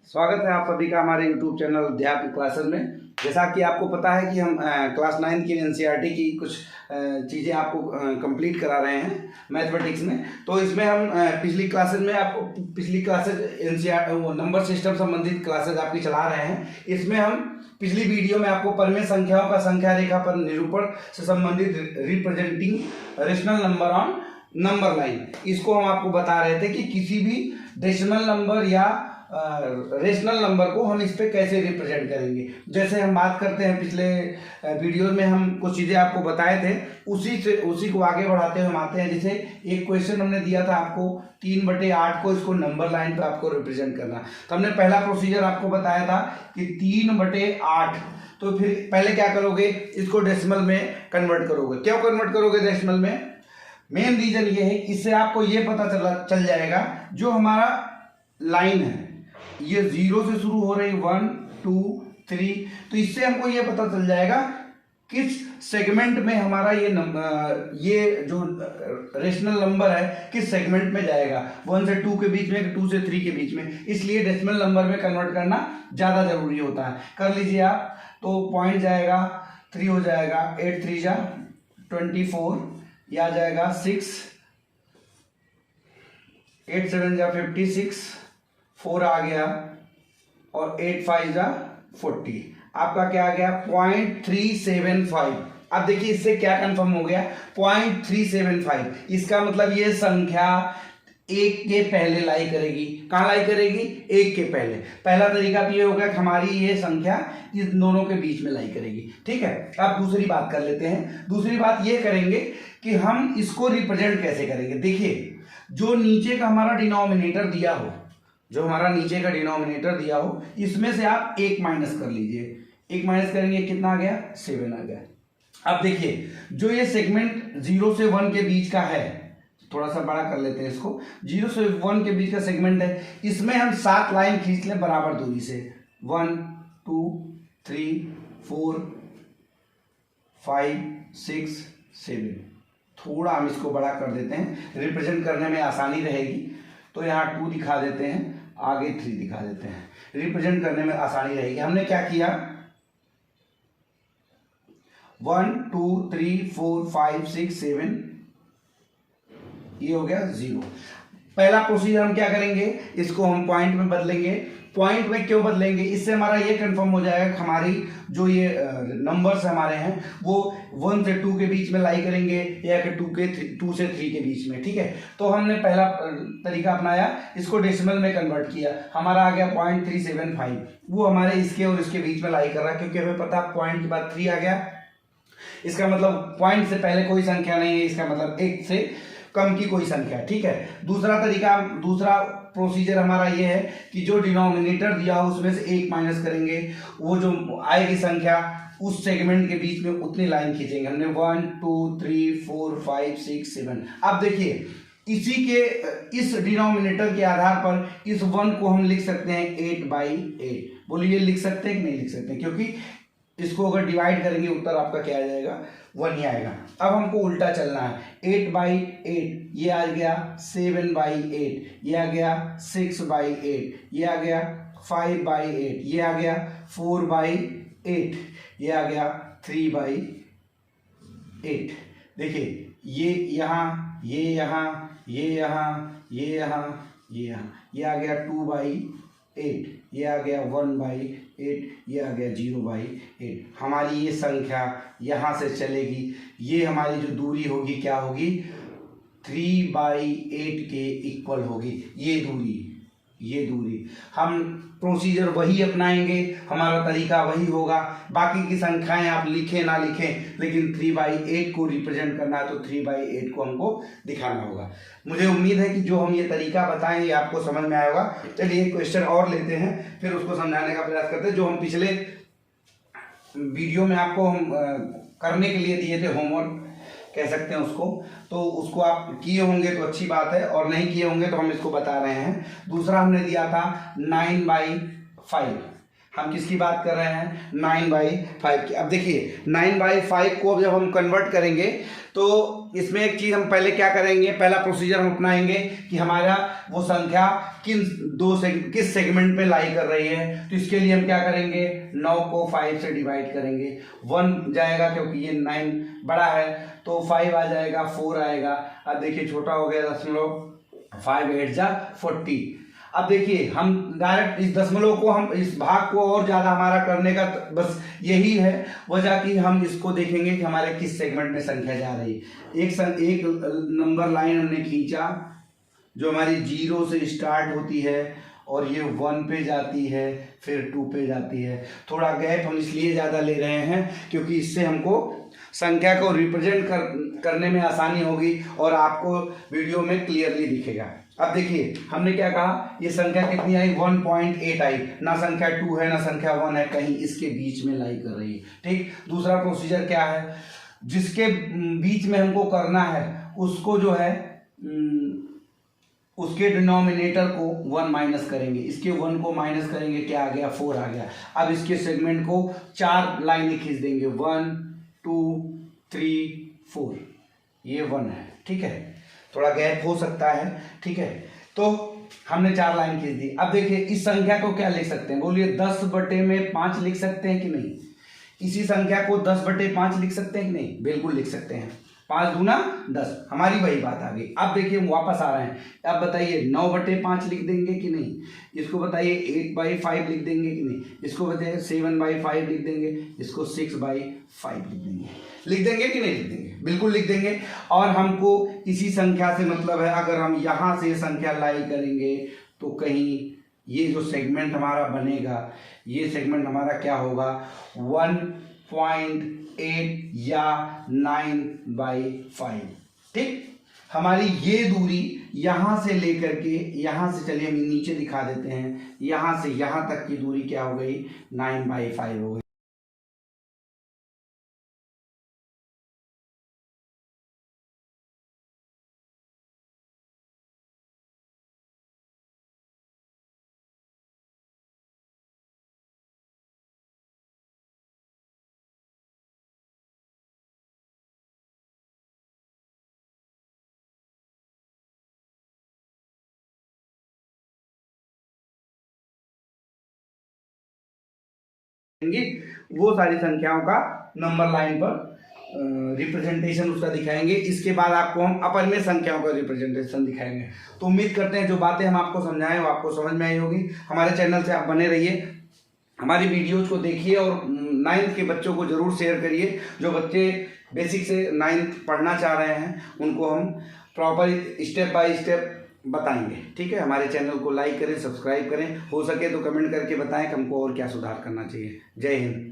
स्वागत है आप सभी का हमारे YouTube चैनल अध्यात्म क्लासेस में। जैसा कि आपको पता है कि हम क्लास 9 की एनसीईआरटी की कुछ चीज़ें आपको कंप्लीट करा रहे हैं मैथमेटिक्स में। तो इसमें हम पिछली क्लासेस में आपको पिछली क्लासेस एनसीईआरटी नंबर सिस्टम संबंधित क्लासेस आपकी चला रहे हैं। इसमें हम पिछली वीडियो में आपको परिमेय संख्याओं का संख्या रेखा पर निरूपण से संबंधित representing rational number on number line, इसको हम आपको बता रहे थे कि किसी भी डेसिमल नंबर या रेशनल नंबर को हम इस पे कैसे रिप्रेजेंट करेंगे। जैसे हम बात करते हैं, पिछले वीडियो में हम कुछ चीज़ें आपको बताए थे, उसी को आगे बढ़ाते हुए हम आते हैं। जैसे एक क्वेश्चन हमने दिया था आपको 3/8 को इसको नंबर लाइन पे आपको रिप्रेजेंट करना। तो हमने पहला प्रोसीजर आपको बताया था कि 3/8, तो फिर पहले क्या करोगे, इसको डेसिमल में कन्वर्ट करोगे। क्यों कन्वर्ट करोगे डेसिमल में? मेन रीजन ये है, इससे आपको ये पता चल जाएगा जो हमारा लाइन है ये 0 से शुरू हो रही 1 2 3, तो इससे हमको ये पता चल जाएगा किस सेगमेंट में हमारा ये जो रेशनल नंबर है किस सेगमेंट में जाएगा, 1 से 2 के बीच में, 2 से 3 के बीच में। इसलिए डेसिमल नंबर में कन्वर्ट करना ज़्यादा जरूरी होता है। कर लीजिए आप, तो पॉइंट जाएगा 3 हो जाएगा, 8 3 जा 24, यह आ जाएगा 6, 8 7 जा 56, 4 आ गया और 8 5 जा 40। आपका क्या आ गया? 0.375। अब देखिए इससे क्या कंफर्म हो गया, 0.375। इसका मतलब ये संख्या एक के पहले लाई करेगी। कहाँ लाई करेगी? एक के पहले। पहला तरीका तो ये होगा कि हमारी ये संख्या इस दोनों के बीच में लाई करेगी। ठीक है, अब दूसरी बात कर लेते हैं। दूसरी बात ये करेंगे कि हम इसको रिप्रेजेंट कैसे करेंगे। देखिए, जो नीचे का हमारा डिनोमिनेटर दिया हो, इसमें से आप 1 माइनस कर लीजिए। 1 माइनस करेंगे कितना आ गया? 7 आ गया। अब देखिए, जो ये सेगमेंट 0 से 1 के बीच का है, थोड़ा सा बड़ा कर लेते हैं इसको, 0 से 1 के बीच का सेगमेंट है, इसमें हम 7 लाइन खींच लें बराबर दूरी से। 1 2 3 4 5 6 7। थोड़ा हम इसको बड़ा कर देते हैं, रिप्रेजेंट करने में आसानी रहेगी। तो यहाँ 2 दिखा देते हैं, आगे 3 दिखा देते हैं, रिप्रेजेंट करने में आसानी रहेगी। हमने क्या किया, 1 2 3 4 5 6 7, ये हो गया 0। पहला प्रोसीजर हम क्या करेंगे, इसको हम पॉइंट में बदलेंगे। पॉइंट में क्यों बदलेंगे? इससे हमारा ये कंफर्म हो जाएगा कि हमारी जो ये नंबर्स हमारे हैं वो 1 से 2 के बीच में लाई करेंगे या कि 2 से 3 के बीच में। ठीक है, तो हमने पहला तरीका अपनाया, इसको डेसिमल में कन्वर्ट किया, हमारा आ गया 0.375। वो हमारे इसके और इसके बीच में लाई कर रहा है, क्योंकि हमें पता पॉइंट के बाद 3 आ गया। इसका मतलब पॉइंट से पहले कोई संख्या नहीं है, इसका मतलब 1 से कम की कोई संख्या। ठीक है, दूसरा प्रोसीजर हमारा ये है कि जो डिनोमिनेटर दिया हो उसमें से 1 माइनस करेंगे, वो जो आएगी संख्या उस सेगमेंट के बीच में उतनी लाइन खींचेंगे। हमने 1 2 3 4 5 6 7। अब देखिए, इस डिनोमिनेटर के आधार पर इस 1 को हम लिख सकते हैं 8/8। बोलिए, लिख सकते हैं कि नहीं लिख सकते हैं? क्योंकि इसको अगर डिवाइड करेंगे उत्तर आपका क्या आ जाएगा? 1 ही आएगा। अब हमको उल्टा चलना है, 8/8 ये आ गया, 7/8 ये आ गया, 6/8 ये आ गया, 5/8 ये आ गया, 4/8 ये आ गया, 3/8। देखिए, ये यहाँ, ये यहाँ, ये यहाँ, ये यहाँ, ये यहाँ, ये आ गया 2/8, ये आ गया 1/8, ये आ गया 0/8। हमारी ये संख्या यहाँ से चलेगी, ये हमारी जो दूरी होगी क्या होगी? 3/8 के इक्वल होगी ये दूरी। हम प्रोसीजर वही अपनाएंगे, हमारा तरीका वही होगा। बाकी की संख्याएं आप लिखें ना लिखें, लेकिन 3/8 को रिप्रेजेंट करना है तो 3/8 को हमको दिखाना होगा। मुझे उम्मीद है कि जो हम ये तरीका बताएं ये आपको समझ में आएगा। चलिए एक क्वेश्चन और लेते हैं, फिर उसको समझाने का प्रयास करते हैं। जो हम पिछले वीडियो में आपको हम करने के लिए दिए थे, होमवर्क कह सकते हैं उसको, तो उसको आप किए होंगे तो अच्छी बात है, और नहीं किए होंगे तो हम इसको बता रहे हैं। दूसरा हमने दिया था 9/5। हम किसकी बात कर रहे हैं, 9/5 की। अब देखिए 9/5 को अब जब हम कन्वर्ट करेंगे तो इसमें एक चीज़ हम पहले क्या करेंगे, पहला प्रोसीजर हम अपनाएंगे कि हमारा वो संख्या किस सेगमेंट में लाई कर रही है। तो इसके लिए हम क्या करेंगे, 9 को 5 से डिवाइड करेंगे, 1 जाएगा क्योंकि ये 9 बड़ा है, तो 5 आ जाएगा, 4 आएगा। अब देखिए छोटा हो गया दशमलव, 5 8 जा 40। अब देखिए हम डायरेक्ट इस दशमलव को, हम इस भाग को और ज़्यादा हमारा करने का बस यही है वजह कि हम इसको देखेंगे कि हमारे किस सेगमेंट में संख्या जा रही है। एक नंबर लाइन हमने खींचा जो हमारी 0 से स्टार्ट होती है और ये 1 पे जाती है, फिर 2 पे जाती है। थोड़ा गैप हम इसलिए ज़्यादा ले रहे हैं क्योंकि इससे हमको संख्या को रिप्रेजेंट करने में आसानी होगी और आपको वीडियो में क्लियरली दिखेगा। अब देखिए हमने क्या कहा, ये संख्या कितनी आई, 1.8 आई, ना संख्या 2 है ना संख्या 1 है, कहीं इसके बीच में लाई कर रही है। ठीक, दूसरा प्रोसीजर क्या है, जिसके बीच में हमको करना है उसको जो है उसके डिनोमिनेटर को 1 माइनस करेंगे, इसके 1 को माइनस करेंगे, क्या आ गया, 4 आ गया। अब इसके सेगमेंट को 4 लाइनें खींच देंगे, 1 2 3 4, ये 1 है। ठीक है, थोड़ा गैप हो सकता है, ठीक है, तो हमने 4 लाइन खींच दी। अब देखिए इस संख्या को क्या लिख सकते हैं, बोलिए 10/5 लिख सकते हैं कि नहीं। इसी संख्या को 10/5 लिख सकते हैं कि नहीं, बिल्कुल लिख सकते हैं। 5 दूना 10, हमारी वही बात आ गई। अब देखिए हम वापस आ रहे हैं, अब बताइए 9/5 लिख देंगे कि नहीं, इसको बताइए 8/5 लिख देंगे कि नहीं, इसको बताइए 7/5 लिख देंगे, इसको 6/5 लिख देंगे कि नहीं लिख देंगे, बिल्कुल लिख देंगे। और हमको इसी संख्या से मतलब है, अगर हम यहाँ से संख्या लाई करेंगे तो कहीं ये जो सेगमेंट हमारा बनेगा, ये सेगमेंट हमारा क्या होगा, 1.8 या 9/5। ठीक, हमारी ये दूरी यहाँ से लेकर के यहाँ से, चलिए हम नीचे दिखा देते हैं, यहाँ से यहाँ तक की दूरी क्या हो गई, 9/5 हो गई। वो सारी संख्याओं का नंबर लाइन पर रिप्रेजेंटेशन उसका दिखाएंगे। इसके बाद आपको हम अपर में संख्याओं का रिप्रेजेंटेशन दिखाएंगे। तो उम्मीद करते हैं जो बातें हम आपको समझाएं वो आपको समझ में आई होगी। हमारे चैनल से आप बने रहिए, हमारी वीडियोज को देखिए और 9th के बच्चों को ज़रूर शेयर करिए। जो बच्चे बेसिक से 9th पढ़ना चाह रहे हैं उनको हम प्रॉपर स्टेप बाय स्टेप बताएंगे। ठीक है, हमारे चैनल को लाइक करें, सब्सक्राइब करें, हो सके तो कमेंट करके बताएं कि हमको और क्या सुधार करना चाहिए। जय हिंद।